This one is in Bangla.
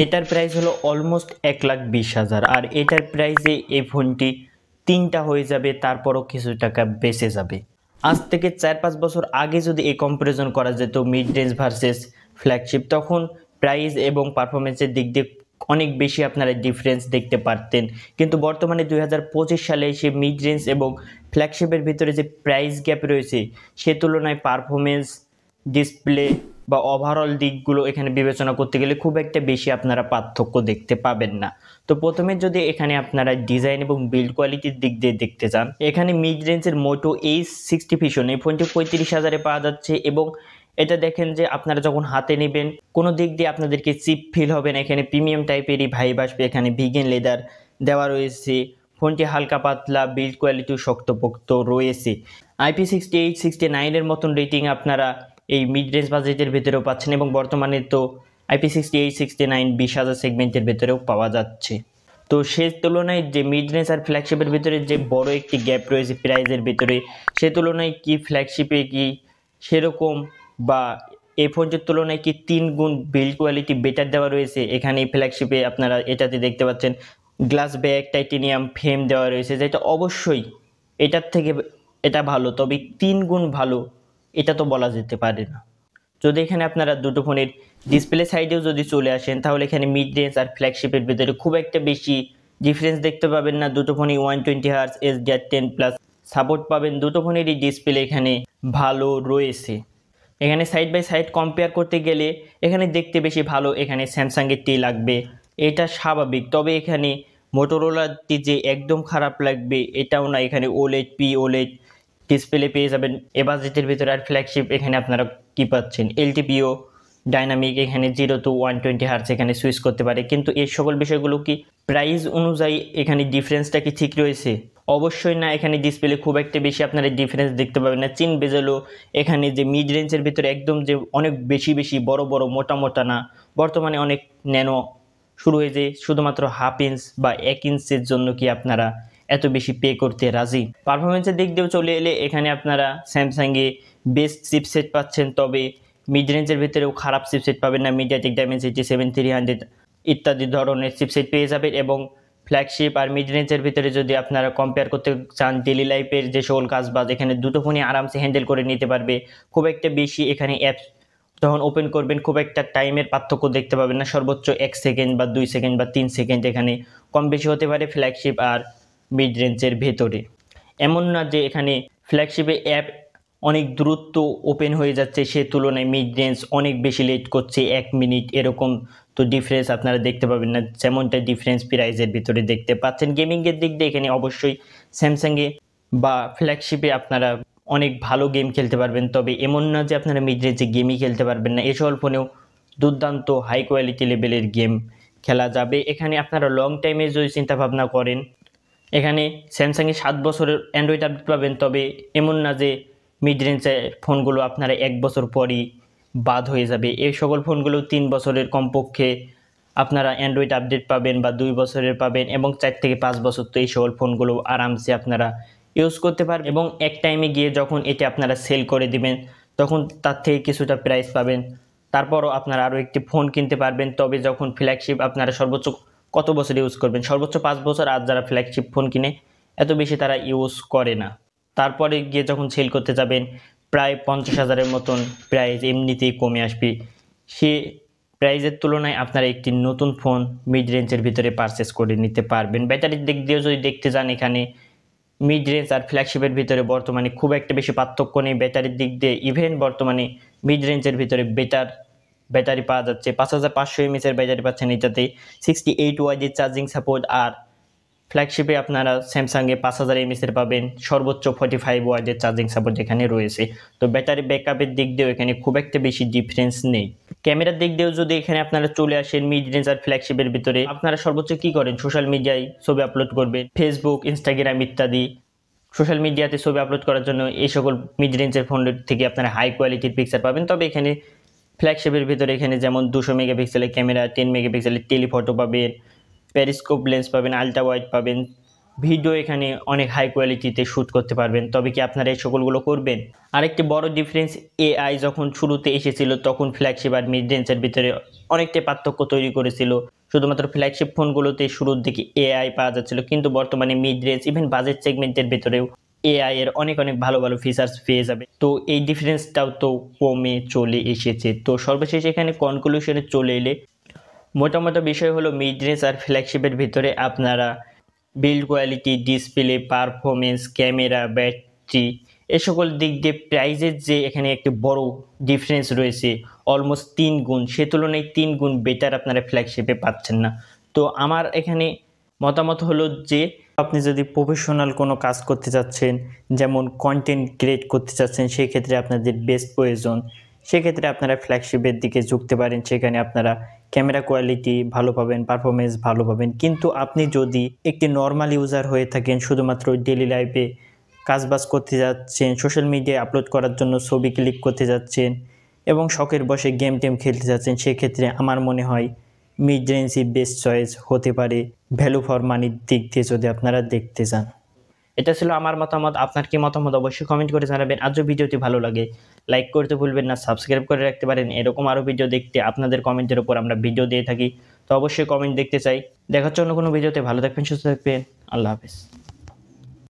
এটার প্রাইস হলো অলমোস্ট 1,20,000 আর এটার প্রাইসে এই ফোনটি 3টা হয়ে যাবে, তারপরও কিছু টাকা বেঁচে যাবে। আজ থেকে 4-5 বছর আগে যদি এই কম্পারিজন করা যেত মিড রেঞ্জ ভার্সেস ফ্ল্যাগশিপ, তখন প্রাইস এবং পারফরমেন্সের দিক দিয়ে অনেক বেশি আপনারা ডিফারেন্স দেখতে পারতেন। কিন্তু বর্তমানে 2025 সালে এসে মিড রেঞ্জ এবং ফ্ল্যাগশিপের ভিতরে যে প্রাইস গ্যাপ রয়েছে, সে তুলনায় পারফরমেন্স, ডিসপ্লে বা ওভারঅল দিকগুলো এখানে বিবেচনা করতে গেলে খুব একটা বেশি আপনারা পার্থক্য দেখতে পাবেন না। তো প্রথমে যদি এখানে আপনারা ডিজাইন এবং বিল্ড কোয়ালিটির দিক দিয়ে দেখতে চান, এখানে মিড রেঞ্জের মোটো H60 Fusion এই ফোনটি 35,000-এ পাওয়া যাচ্ছে এবং এটা দেখেন যে আপনারা যখন হাতে নেবেন কোনো দিক দিয়ে আপনাদেরকে চিপ ফিল হবে না। এখানে প্রিমিয়াম টাইপেরই ভাইব আসবে। এখানে ভিগেন লেদার দেওয়া রয়েছে, ফোনটি হালকা পাতলা, বিল্ড কোয়ালিটিও শক্তপোক্ত রয়েছে। IP68, 69-এর মতন রেটিং আপনারা এই মিড রেঞ্জ বাজেটের ভেতরেও পাচ্ছেন এবং বর্তমানে তো IP68, 69 20,000 সেগমেন্টের ভেতরেও পাওয়া যাচ্ছে। তো সে তুলনায় যে মিড রেঞ্জ আর ফ্ল্যাগশিপের ভিতরে যে বড় একটি গ্যাপ রয়েছে প্রাইজের ভিতরে, সে তুলনায় কি ফ্ল্যাগশিপে কি সেরকম বা এই ফোনটির তুলনায় কি 3 গুণ বিল্ড কোয়ালিটি বেটার দেওয়া রয়েছে? এখানে ফ্ল্যাগশিপে আপনারা এটাতে দেখতে পাচ্ছেন গ্লাস ব্যাক টাইটেনিয়াম ফ্রেম দেওয়া রয়েছে, যেটা অবশ্যই এটার থেকে এটা ভালো, তবে 3 গুণ ভালো এটা তো বলা যেতে পারে না। যদি এখানে আপনারা দুটো ফোনের ডিসপ্লে সাইডেও যদি চলে আসেন, তাহলে এখানে মিড রেঞ্জ আর ফ্ল্যাগশিপের ভিতরে খুব একটা বেশি ডিফারেন্স দেখতে পাবেন না। দুটো ফোনই 120 Hz HDR10+ সাপোর্ট পাবেন। দুটো ফোনেরই ডিসপ্লে এখানে ভালো রয়েছে। এখানে সাইড বাই সাইড কম্পেয়ার করতে গেলে এখানে দেখতে বেশি ভালো এখানে স্যামসাংয়েরটি লাগবে, এটা স্বাভাবিক। তবে এখানে মোটোরোলারটি যে একদম খারাপ লাগবে এটাও না। এখানে ওলেড OLED ডিসপ্লে পেয়ে যাবেন এ বাজেটের ভিতরে। আর ফ্ল্যাগশিপ এখানে আপনারা কি পাচ্ছেন LTPO ডাইনামিক, এখানে 0 to 120 Hz এখানে সুইচ করতে পারে। কিন্তু এই সকল বিষয়গুলো কি প্রাইস অনুযায়ী এখানে ডিফারেন্সটা কি ঠিক রয়েছে? অবশ্যই না। এখানে ডিসপ্লে খুব একটা বেশি আপনারা ডিফারেন্স দেখতে পাবেন না। চিন বেজেলও এখানে যে মিড রেঞ্জের ভিতরে একদম যে অনেক বেশি বড় মোটা না, বর্তমানে অনেক ন্যানো শুরু হয়েছে। শুধুমাত্র হাফ ইঞ্চ বা 1 ইঞ্চের জন্য কি আপনারা এত বেশি পে করতে রাজি? পারফরমেন্সের দিক দিয়েও চলে এলে এখানে আপনারা স্যামসাংয়ে বেস্ট চিপসেট পাচ্ছেন, তবে মিড রেঞ্জের ভিতরেও খারাপ চিপসেট পাবেন না। মিডিয়াটেক ডাইমেনসিটি 7300 ইত্যাদি ধরনের চিপসেট পেয়ে যাবেন। এবং ফ্ল্যাগশিপ আর মিড রেঞ্জের ভিতরে যদি আপনারা কম্পেয়ার করতে চান ডেলি লাইফের যে সকল কাজবাজ, এখানে দুটো ফোনই আরামসে হ্যান্ডেল করে নিতে পারবে। খুব একটা বেশি এখানে অ্যাপস যখন ওপেন করবেন খুব একটা টাইমের পার্থক্য দেখতে পাবেন না। সর্বোচ্চ 1 সেকেন্ড বা 2 সেকেন্ড বা 3 সেকেন্ড এখানে কম বেশি হতে পারে ফ্ল্যাগশিপ আর মিড রেঞ্জের ভেতরে। এমন না যে এখানে ফ্ল্যাগশিপে অ্যাপ অনেক দ্রুত ওপেন হয়ে যাচ্ছে, সে তুলনায় মিড রেঞ্জ অনেক বেশি লেট করছে 1 মিনিট, এরকম তো ডিফারেন্স আপনারা দেখতে পাবেন না যেমনটা ডিফারেন্স প্রাইজের ভিতরে দেখতে পাচ্ছেন। গেমিংয়ের দিক দিয়ে এখানে অবশ্যই স্যামসাংয়ে বা ফ্ল্যাগশিপে আপনারা অনেক ভালো গেম খেলতে পারবেন, তবে এমন না যে আপনারা মিড রেঞ্জে গেমই খেলতে পারবেন না। এই সকল ফোনেও দুর্দান্ত হাই কোয়ালিটি লেভেলের গেম খেলা যাবে। এখানে আপনারা লং টাইমে যদি চিন্তা ভাবনা করেন, এখানে স্যামসাংয়ে 7 বছরের অ্যান্ড্রয়েড আপডেট পাবেন, তবে এমন না যে মিড রেঞ্জের ফোনগুলো আপনারা 1 বছর পরই বাদ হয়ে যাবে। এই সকল ফোনগুলো 3 বছরের কমপক্ষে আপনারা অ্যান্ড্রয়েড আপডেট পাবেন বা 2 বছরের পাবেন, এবং 4 থেকে 5 বছর তো এই সকল ফোনগুলো আরামসে আপনারা ইউজ করতে পারবেন। এবং এক টাইমে গিয়ে যখন এটি আপনারা সেল করে দিবেন তখন তার থেকে কিছুটা প্রাইস পাবেন, তারপরও আপনারা আরও একটি ফোন কিনতে পারবেন। তবে যখন ফ্ল্যাগশিপ আপনারা সর্বোচ্চ কত বছর ইউজ করবেন? সর্বোচ্চ 5 বছর। আর যারা ফ্ল্যাগশিপ ফোন কিনে এত বেশি তারা ইউজ করে না। তারপরে গিয়ে যখন সেল করতে যাবেন প্রায় 50,000-এর মতন প্রাইস এমনিতেই কমে আসবে। সে প্রাইজের তুলনায় আপনারা একটি নতুন ফোন মিড রেঞ্জের ভিতরে পারচেস করে নিতে পারবেন। ব্যাটারির দিক দিয়েও যদি দেখতে যান, এখানে মিড রেঞ্জ আর ফ্ল্যাগশিপের ভিতরে বর্তমানে খুব একটা বেশি পার্থক্য নেই ব্যাটারির দিক দিয়ে। ইভেন বর্তমানে মিড রেঞ্জের ভিতরে বেটার ব্যাটারি পাওয়া যাচ্ছে। 5500 mAh ব্যাটারি পাচ্ছেন এটাতে, 68 ওয়াটের চার্জিং সাপোর্ট। আর ফ্ল্যাগশিপে আপনারা স্যামসাংয়ে 5000 mAh পাবেন, সর্বোচ্চ 45 ওয়াটের চার্জিং সাপোর্ট এখানে রয়েছে। তো ব্যাটারি ব্যাকআপের দিক দিয়েও এখানে খুব একটা বেশি ডিফারেন্স নেই। ক্যামেরার দিক দিয়েও যদি এখানে আপনারা চলে আসেন মিড রেঞ্জ আর ফ্ল্যাগশিপের ভিতরে, আপনারা সর্বোচ্চ কি করেন? সোশ্যাল মিডিয়ায় ছবি আপলোড করবেন, ফেসবুক, ইনস্টাগ্রাম ইত্যাদি সোশ্যাল মিডিয়াতে ছবি আপলোড করার জন্য এই সকল মিড রেঞ্জের ফোনের থেকে আপনারা হাই কোয়ালিটির পিকচার পাবেন। তবে এখানে ফ্ল্যাগশিপের ভিতরে এখানে যেমন 200 মেগাপিক্সেলের ক্যামেরা, 10 মেগাপিক্সেলের টেলিফটো পাবেন, পেরিস্কোপ লেন্স পাবেন, আলট্রা ওয়াইড পাবেন, ভিডিও এখানে অনেক হাই কোয়ালিটিতে শ্যুট করতে পারবেন। তবে কি আপনারা এই সকলগুলো করবেন? আরেকটি বড় ডিফারেন্স, এআই যখন শুরুতে এসেছিল তখন ফ্ল্যাগশিপ আর মিড রেঞ্জের ভিতরে অনেকটাই পার্থক্য তৈরি করেছিল। শুধুমাত্র ফ্ল্যাগশিপ ফোনগুলোতে শুরুর দিকে এআই পাওয়া যাচ্ছিল, কিন্তু বর্তমানে মিড রেঞ্জ ইভেন বাজেট সেগমেন্টের ভেতরেও এআই এর অনেক অনেক ভালো ভালো ফিচার্স পেয়ে যাবে। তো এই ডিফারেন্সটাও তো কমে চলে এসেছে। তো সর্বশেষ এখানে কনক্লুশনে চলে এলে মোটামুটি বিষয় হলো মিড রেঞ্জ আর ফ্ল্যাগশিপের ভিতরে আপনারা build quality, display, performance, camera, battery এ সকল দিক দিয়ে প্রাইজের যে এখানে একটি বড় ডিফারেন্স রয়েছে অলমোস্ট 3 গুণ, সে তুলনায় 3 গুণ বেটার আপনারা ফ্ল্যাগশিপে পাচ্ছেন না। তো আমার এখানে মতামত হলো যে আপনি যদি প্রফেশনাল কোনো কাজ করতে চাচ্ছেন, যেমন কন্টেন্ট ক্রিয়েট করতে চাচ্ছেন, সেক্ষেত্রে আপনাদের বেস্ট প্রয়োজন। সেক্ষেত্রে আপনারা ফ্ল্যাগশিপের দিকে ঝুঁকতে পারেন। সেখানে আপনারা ক্যামেরা কোয়ালিটি ভালো পাবেন, পারফরমেন্স ভালো পাবেন। কিন্তু আপনি যদি একটি নর্মাল ইউজার হয়ে থাকেন, শুধুমাত্র ডেইলি লাইফে কাজবাজ করতে যাচ্ছেন, সোশ্যাল মিডিয়ায় আপলোড করার জন্য ছবি ক্লিক করতে যাচ্ছেন এবং শখের বসে গেম টেম খেলতে যাচ্ছেন, সেক্ষেত্রে আমার মনে হয় মিড রেঞ্জই বেস্ট চয়েস হতে পারে ভ্যালু ফর মানির দিক দিয়ে যদি আপনারা দেখতে চান। এটা ছিল আমার মতামত। আপনার কি মতামত অবশ্যই কমেন্ট করে জানাবেন। আজও ভিডিওটি ভালো লাগে লাইক করতে ভুলবেন না, সাবস্ক্রাইব করে রাখতে পারেন। এরকম আরও ভিডিও দেখতে আপনাদের কমেন্টের উপর আমরা ভিডিও দিয়ে থাকি, তো অবশ্যই কমেন্ট দেখতে চাই। দেখার জন্য কোনো ভিডিওতে ভালো থাকবেন, সুস্থ থাকবেন। আল্লাহ হাফেজ।